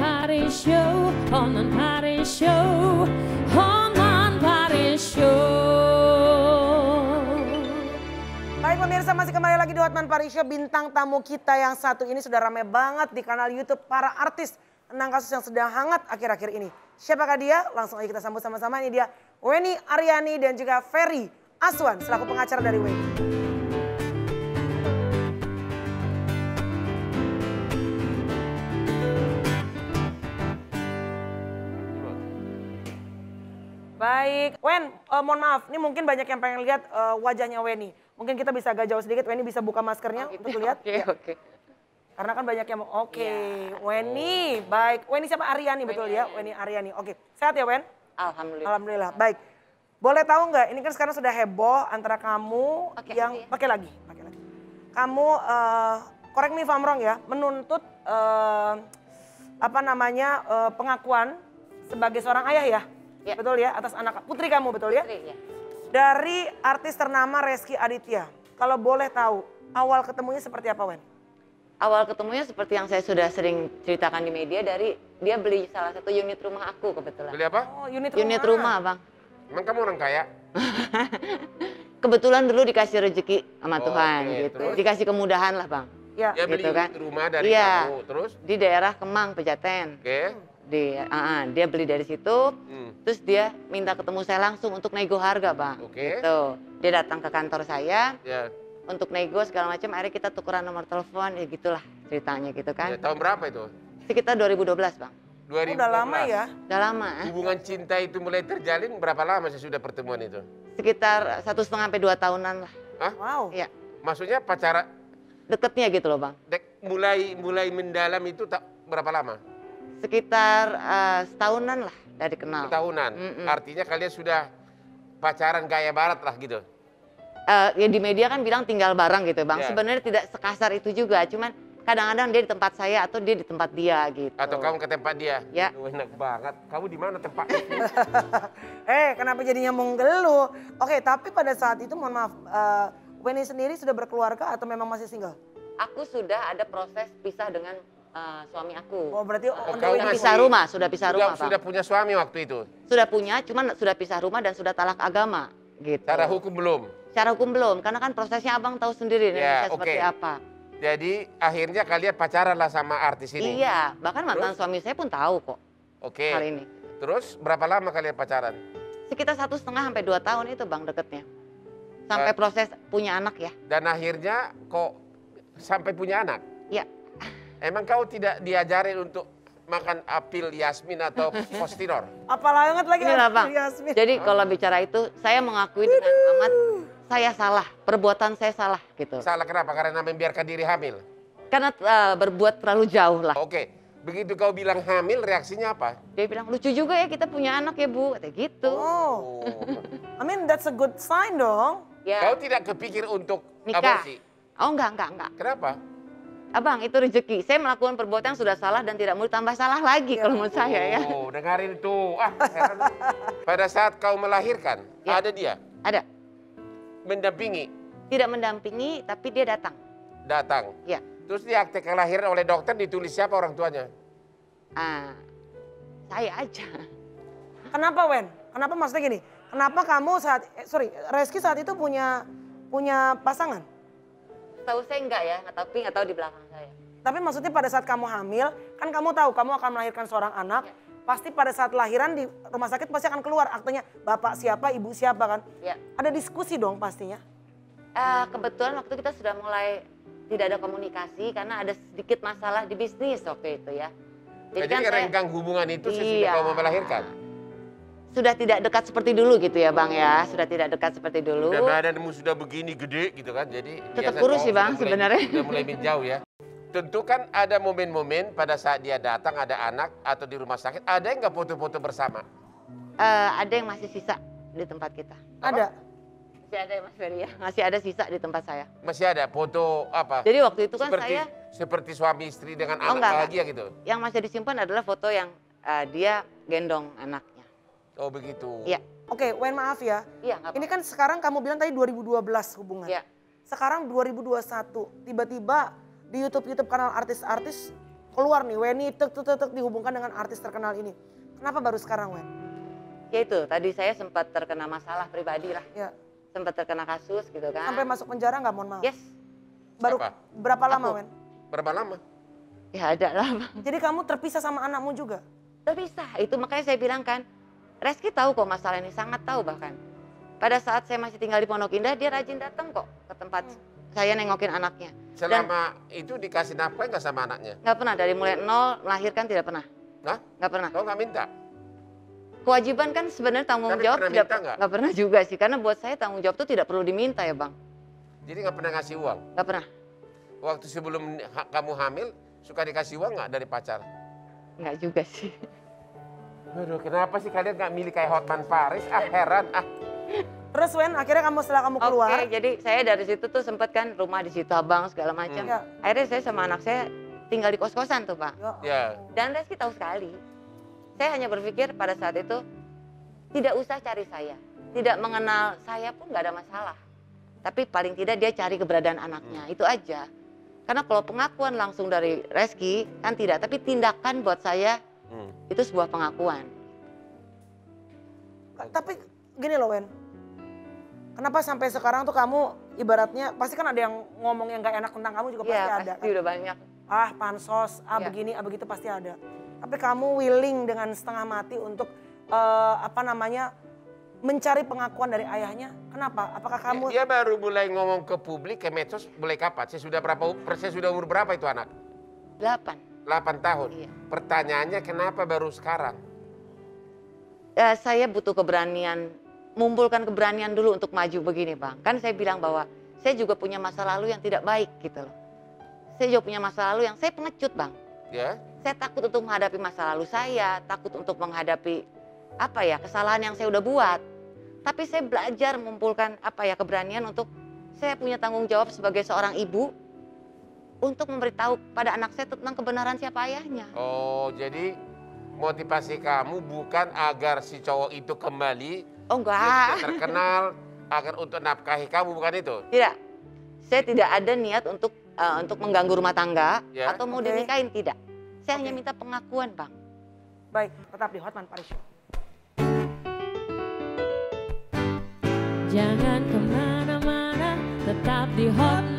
Paris Show, Hotman Paris Show, Hotman Paris Show. Baik pemirsa, masih kembali lagi di Hotman Paris Show. Bintang tamu kita yang satu ini sudah ramai banget di kanal YouTube para artis tentang kasus yang sedang hangat akhir-akhir ini. Siapakah dia? Langsung aja kita sambut sama-sama. Ini dia Wenny Aryani dan juga Ferry Aswan selaku pengacara dari Wenny. Baik, Wen, mohon maaf, ini mungkin banyak yang pengen lihat wajahnya Wenny. Mungkin kita bisa agak jauh sedikit, Wenny bisa buka maskernya untuk lihat. Oke. Karena kan banyak yang mau, Wenny, baik. Wenny siapa? Aryani, betul ya? Wenny Aryani, oke. Sehat ya, Wen? Alhamdulillah. Alhamdulillah, baik. Boleh tahu nggak, ini kan sekarang sudah heboh antara kamu yang, pakai lagi. Kamu, correct me if I'm wrong ya, menuntut pengakuan sebagai seorang ayah ya? Ya. Betul ya, atas anak putri kamu, betul ya? Putri, ya. Dari artis ternama Rezky Aditya. Kalau boleh tahu, awal ketemunya seperti apa, Wen? Awal ketemunya seperti yang saya sudah sering ceritakan di media, dari dia beli salah satu unit rumah aku kebetulan. Beli apa? Oh, unit rumah. Unit rumah, Bang. Emang kamu orang kaya? Kebetulan dulu dikasih rezeki sama Tuhan gitu. Terus? Dikasih kemudahan lah, Bang. Ya. Dia beli Gitu kan. rumah dari kamu, terus? Di daerah Kemang, Pejaten. Oke. Dia beli dari situ, terus dia minta ketemu saya langsung untuk nego harga, Bang. Oke. Gitu. Dia datang ke kantor saya Ya. untuk nego segala macam. Akhirnya kita tukeran nomor telepon, ya gitulah ceritanya gitu kan. Ya, tahun berapa itu? Sekitar 2012, Bang. 2012. Udah lama ya? Udah lama. Hubungan cinta itu mulai terjalin berapa lama sesudah pertemuan itu? Sekitar 1,5 sampai 2 tahunan lah. Hah? Wow. Iya, Maksudnya pacaran deketnya gitu loh, Bang. mulai mendalam itu berapa lama? Sekitar setahunan lah dari kenal. Tahunan. Artinya kalian sudah pacaran gaya barat lah gitu. Ya di media kan bilang tinggal bareng gitu, Bang. Ya. Sebenarnya tidak sekasar itu juga, cuman kadang-kadang dia di tempat saya atau dia di tempat dia gitu. Atau kamu ke tempat dia? Ya. Aduh, enak banget. Kamu di mana tempatnya? Kenapa jadinya mengeluh? Oke, tapi pada saat itu mohon maaf, Wenny sendiri sudah berkeluarga atau memang masih single? Aku sudah ada proses pisah dengan suami aku. Oh, berarti kau Sudah masih- pisah rumah, sudah pisah rumah, Sudah Bang. punya suami waktu itu? Sudah punya, cuman sudah pisah rumah dan sudah talak agama gitu. Secara hukum belum? Secara hukum belum, karena kan prosesnya Abang tahu sendiri Ya, Indonesia seperti oke. apa. Jadi akhirnya kalian pacaran lah sama artis ini? Iya, bahkan mantan suami saya pun tahu kok Oke. hal ini. Terus berapa lama kalian pacaran? Sekitar 1,5 sampai 2 tahun itu, Bang, deketnya. Sampai proses punya anak ya. Dan akhirnya kok sampai punya anak? Iya. Emang kau tidak diajarin untuk makan apel Yasmin atau Postinor? Apalah banget lagi Inilah, Bang. Yasmin. Jadi kalau bicara itu, saya mengakui dengan amat saya salah, perbuatan saya salah gitu. Salah kenapa? Karena membiarkan diri hamil? Karena berbuat terlalu jauh lah. Oke, begitu kau bilang hamil reaksinya apa? Dia bilang, lucu juga ya kita punya anak ya, Bu, kayak gitu. Oh, Oh. I mean that's a good sign dong. Ya, Kau tidak kepikir untuk nikah. aborsi? Oh enggak. Kenapa? Abang, itu rezeki. Saya melakukan perbuatan yang sudah salah dan tidak mau ditambah salah lagi kalau menurut saya ya. Oh, dengarin tuh. Heran. Pada saat kau melahirkan, Ya. ada dia Ada. mendampingi, Tidak mendampingi, tapi dia datang. datang. Ya. Terus di akte kelahiran oleh dokter ditulis siapa orang tuanya? Saya aja. Kenapa Wen? Kenapa maksudnya gini? Kenapa kamu Rezky saat itu punya pasangan? Tahu saya enggak ya, tapi nggak tahu di belakang saya. Tapi maksudnya pada saat kamu hamil, kan kamu tahu kamu akan melahirkan seorang anak. Ya. Pasti pada saat lahiran di rumah sakit pasti akan keluar aktenya bapak siapa, ibu siapa kan. Ya. Ada diskusi dong pastinya. Kebetulan waktu kita sudah mulai tidak ada komunikasi karena ada sedikit masalah di bisnis waktu itu ya. Jadi kan saya renggang hubungan itu sesudah Iya. kau mau melahirkan? sudah tidak dekat seperti dulu gitu ya Bang ya. Sudah tidak dekat seperti dulu. Udah badanmu sudah begini gede gitu kan. Jadi Tetap biasa kurus kau sih, Bang, sudah mulai- sebenarnya. Sudah mulai menjauh ya. Tentu kan ada momen-momen pada saat dia datang ada anak atau di rumah sakit. Ada yang nggak foto-foto bersama? Ada yang masih sisa di tempat kita. Ada. Masih ada ya Mas Ferry ya. Masih ada sisa di tempat saya. Masih ada foto apa? Jadi waktu itu kan seperti, saya seperti suami istri dengan anak enggak. bahagia gitu? yang masih disimpan adalah foto yang dia gendong anaknya. Oh begitu. Iya. Oke, Wen maaf ya. Iya, nggak Ini kan sekarang kamu bilang tadi 2012 hubungan. Iya. Sekarang 2021, tiba-tiba di YouTube kanal artis-artis keluar nih, Weni tek dihubungkan dengan artis terkenal ini. Kenapa baru sekarang, Wen? Ya itu, tadi saya sempat terkena masalah pribadi lah. Ya. Sempat terkena kasus gitu kan. Sampai masuk penjara nggak, mohon maaf? Yes. Baru Siapa? berapa lama, Aku. Wen? Berapa lama? Ya ada lah. Jadi kamu terpisah sama anakmu juga? Terpisah, itu makanya saya bilang kan. Reski tahu kok masalah ini, sangat tahu bahkan. Pada saat saya masih tinggal di Pondok Indah, dia rajin datang kok ke tempat saya nengokin anaknya. Selama itu dikasih nafkah nggak sama anaknya? Nggak pernah, dari mulai nol melahirkan tidak pernah. Hah? Nggak pernah. Kau nggak minta? Kewajiban kan sebenarnya tanggung Tapi jawab pernah tidak minta nggak? nggak pernah juga sih. Karena buat saya tanggung jawab itu tidak perlu diminta ya Bang. Jadi nggak pernah ngasih uang? Nggak pernah. Waktu sebelum kamu hamil, suka dikasih uang nggak dari pacar? Nggak juga sih. Aduh, kenapa sih kalian nggak milih kayak Hotman Paris? Ah, heran. Ah. Terus Wen, akhirnya setelah kamu keluar, Oke, jadi saya dari situ tuh sempet kan rumah di situ Abang segala macam. Ya. Akhirnya saya sama anak saya tinggal di kos-kosan tuh Pak. Ya. Dan Reski tahu sekali. Saya hanya berpikir pada saat itu tidak usah cari saya. Tidak mengenal saya pun nggak ada masalah. Tapi paling tidak dia cari keberadaan anaknya, itu aja. Karena kalau pengakuan langsung dari Reski kan tidak, tapi tindakan buat saya itu sebuah pengakuan. Tapi gini loh Wen, kenapa sampai sekarang tuh kamu ibaratnya, pasti kan ada yang ngomong yang gak enak tentang kamu juga pasti Iya, ada. pasti udah banyak. Ah pansos, Iya. begini, begitu pasti ada. Tapi kamu willing dengan setengah mati untuk mencari pengakuan dari ayahnya. Kenapa? Apakah kamu... Dia baru mulai ngomong ke publik, ke medsos, mulai kapan? Saya sudah umur berapa itu anak? 8. 8 tahun. Iya. Pertanyaannya kenapa baru sekarang? Saya butuh keberanian, mengumpulkan keberanian dulu untuk maju begini Bang. Kan saya bilang bahwa saya juga punya masa lalu yang tidak baik gitu loh. Saya juga punya masa lalu yang saya pengecut Bang. Ya. Saya takut untuk menghadapi masa lalu saya, takut untuk menghadapi kesalahan yang saya udah buat. Tapi saya belajar mengumpulkan keberanian untuk saya punya tanggung jawab sebagai seorang ibu untuk memberitahu pada anak saya tentang kebenaran siapa ayahnya. Oh, jadi motivasi kamu bukan agar si cowok itu kembali Oh enggak. terkenal, agar untuk nafkahi kamu, bukan itu? Tidak. Saya tidak ada niat untuk mengganggu rumah tangga Ya. atau mau Oke. dinikahin, tidak. Saya hanya Oke. minta pengakuan, Bang. Baik, tetap di Hotman Paris Show. Jangan kemana-mana, tetap di Hotman